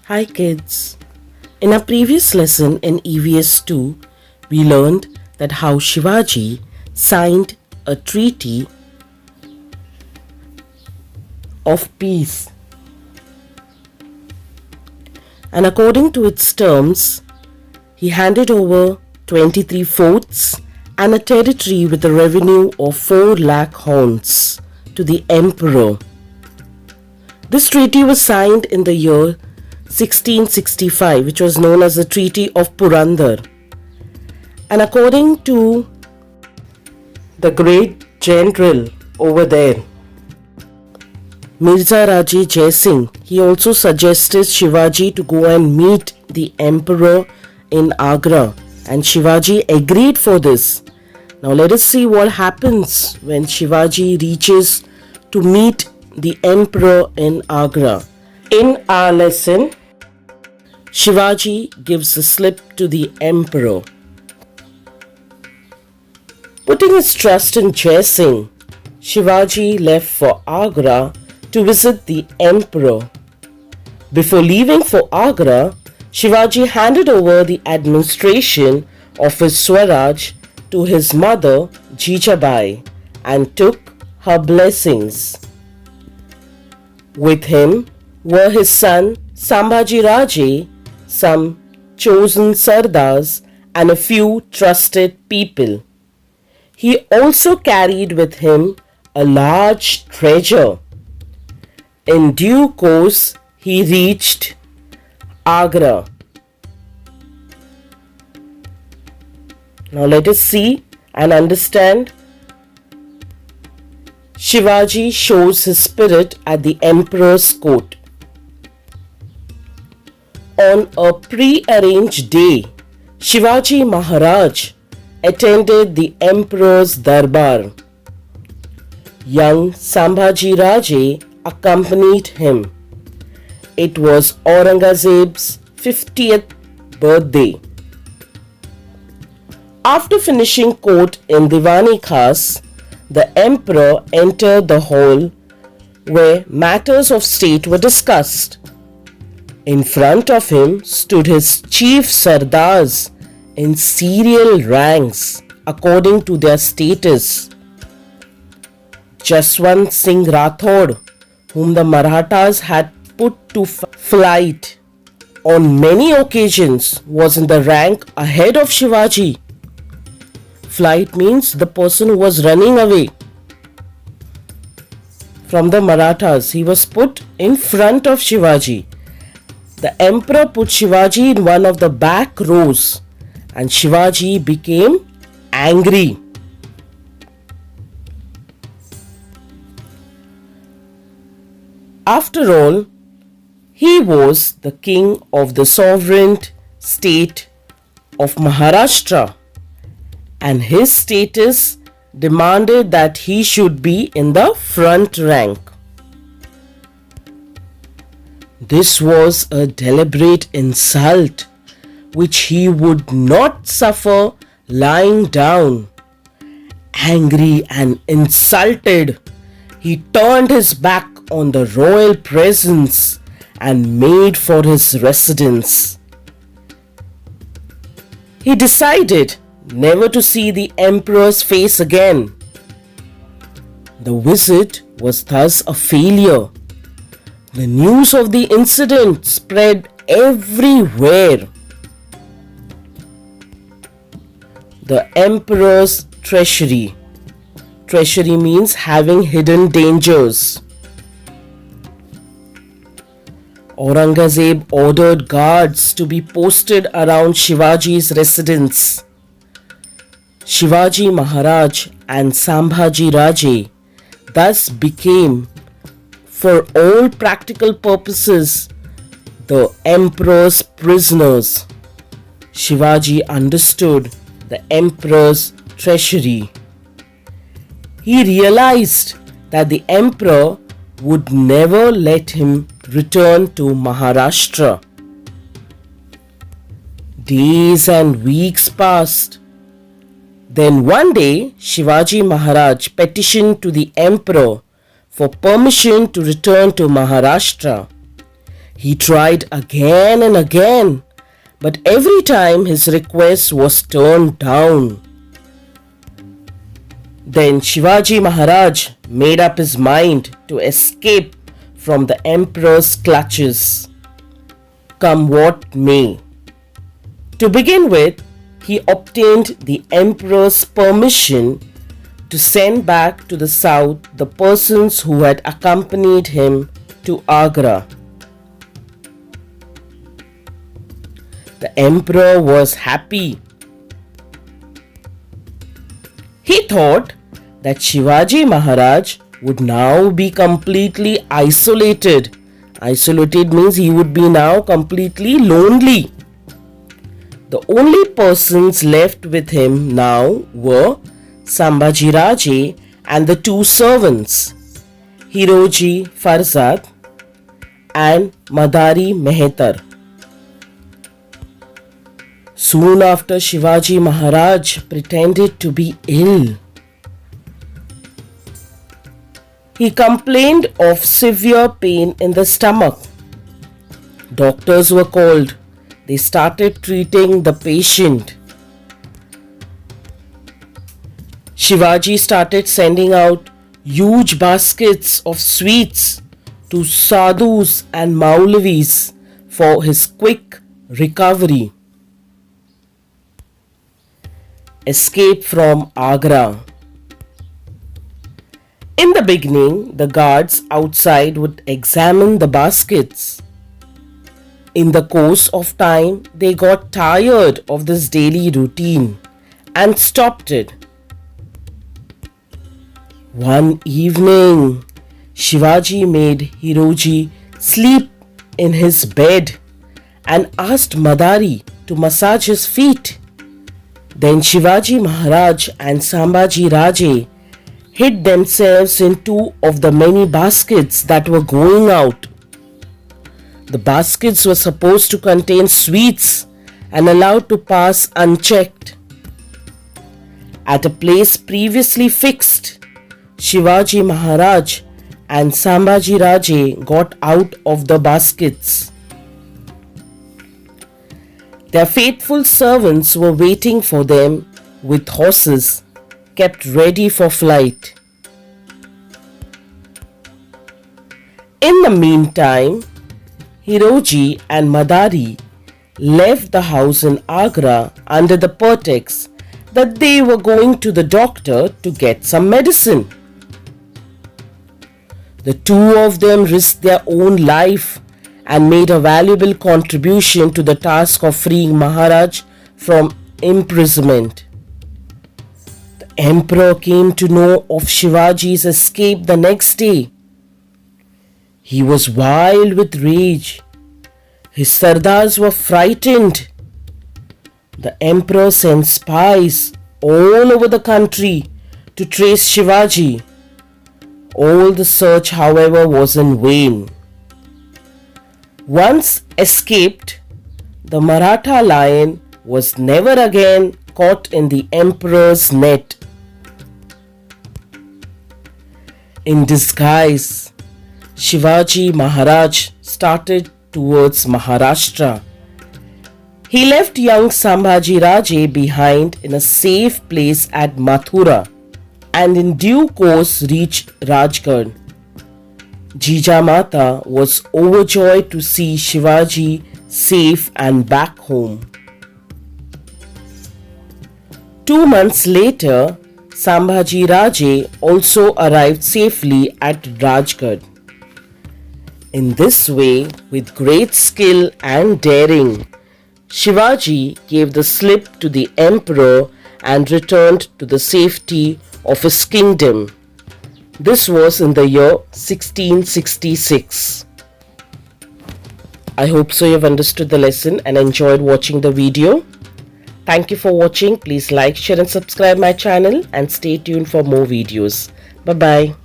Hi kids. In our previous lesson in EVS 2, we learned that how Shivaji signed a treaty of peace. And according to its terms, he handed over 23 forts and a territory with a revenue of 4 lakh horns to the emperor. This treaty was signed in the year 1665, which was known as the Treaty of Purandar. And according to the great general over there, Mirza Raje Jai Singh, he also suggested Shivaji to go and meet the emperor in Agra, and Shivaji agreed for this. Now let us see what happens when Shivaji reaches to meet the emperor in Agra. In our lesson, Shivaji gives the slip to the emperor. Putting his trust in Jai Singh, Shivaji left for Agra to visit the emperor. Before leaving for Agra, Shivaji handed over the administration of his Swaraj to his mother Jijabai and took her blessings. With him were his son Sambhaji Raje, some chosen Sardars, and a few trusted people. He also carried with him a large treasure. In due course, he reached Agra. Now let us see and understand. Shivaji shows his spirit at the emperor's court. On a pre-arranged day, Shivaji Maharaj attended the emperor's darbar. Young Sambhaji Raje accompanied him. It was Aurangzeb's 50th birthday. After finishing court in Diwani Khas, the emperor entered the hall where matters of state were discussed. In front of him stood his chief Sardars in serial ranks according to their status. Jaswant Singh Rathod, whom the Marathas had put to flight on many occasions, was in the rank ahead of Shivaji. Flight means the person who was running away from the Marathas. He was put in front of Shivaji. The emperor put Shivaji in one of the back rows, and Shivaji became angry. After all, he was the king of the sovereign state of Maharashtra, and his status demanded that he should be in the front rank. This was a deliberate insult which he would not suffer lying down. Angry and insulted, he turned his back on the royal presence and made for his residence. He decided never to see the emperor's face again. The visit was thus a failure. The news of the incident spread everywhere. The emperor's treasury. Treasury means having hidden dangers. Aurangzeb ordered guards to be posted around Shivaji's residence. Shivaji Maharaj and Sambhaji Raje thus became, for all practical purposes, the emperor's prisoners. Shivaji understood the emperor's treachery. He realized that the emperor would never let him return to Maharashtra. Days and weeks passed. Then one day, Shivaji Maharaj petitioned to the emperor for permission to return to Maharashtra. He tried again and again, but every time his request was turned down. Then Shivaji Maharaj made up his mind to escape from the emperor's clutches, come what may. To begin with, he obtained the emperor's permission to send back to the south the persons who had accompanied him to Agra. The emperor was happy. He thought that Shivaji Maharaj would now be completely isolated. Isolated means he would be now completely lonely. The only persons left with him now were Sambhaji Raje and the two servants, Hiroji Farzad and Madari Mehetar. Soon after, Shivaji Maharaj pretended to be ill. He complained of severe pain in the stomach. Doctors were called. They started treating the patient. Shivaji started sending out huge baskets of sweets to sadhus and Maulavis for his quick recovery. Escape from Agra. In the beginning, the guards outside would examine the baskets. In the course of time, they got tired of this daily routine and stopped it. One evening, Shivaji made Hiroji sleep in his bed and asked Madari to massage his feet. Then Shivaji Maharaj and Sambhaji Raje hid themselves in two of the many baskets that were going out. The baskets were supposed to contain sweets and allowed to pass unchecked. At a place previously fixed, Shivaji Maharaj and Sambhaji Raje got out of the baskets. Their faithful servants were waiting for them with horses kept ready for flight. In the meantime, Hiroji and Madari left the house in Agra under the pretext that they were going to the doctor to get some medicine. The two of them risked their own life and made a valuable contribution to the task of freeing Maharaj from imprisonment. The emperor came to know of Shivaji's escape the next day. He was wild with rage. His sardars were frightened. The emperor sent spies all over the country to trace Shivaji. All the search, however, was in vain. Once escaped, the Maratha lion was never again caught in the emperor's net. In disguise, Shivaji Maharaj started towards Maharashtra. He left young Sambhaji Raje behind in a safe place at Mathura and in due course reached Rajgarh. Jijamata was overjoyed to see Shivaji safe and back home. 2 months later, Sambhaji Raje also arrived safely at Rajgarh. In this way, with great skill and daring, Shivaji gave the slip to the emperor and returned to the safety of his kingdom. This was in the year 1666. I hope so you have understood the lesson and enjoyed watching the video. Thank you for watching. Please like, share and subscribe my channel and stay tuned for more videos. Bye-bye.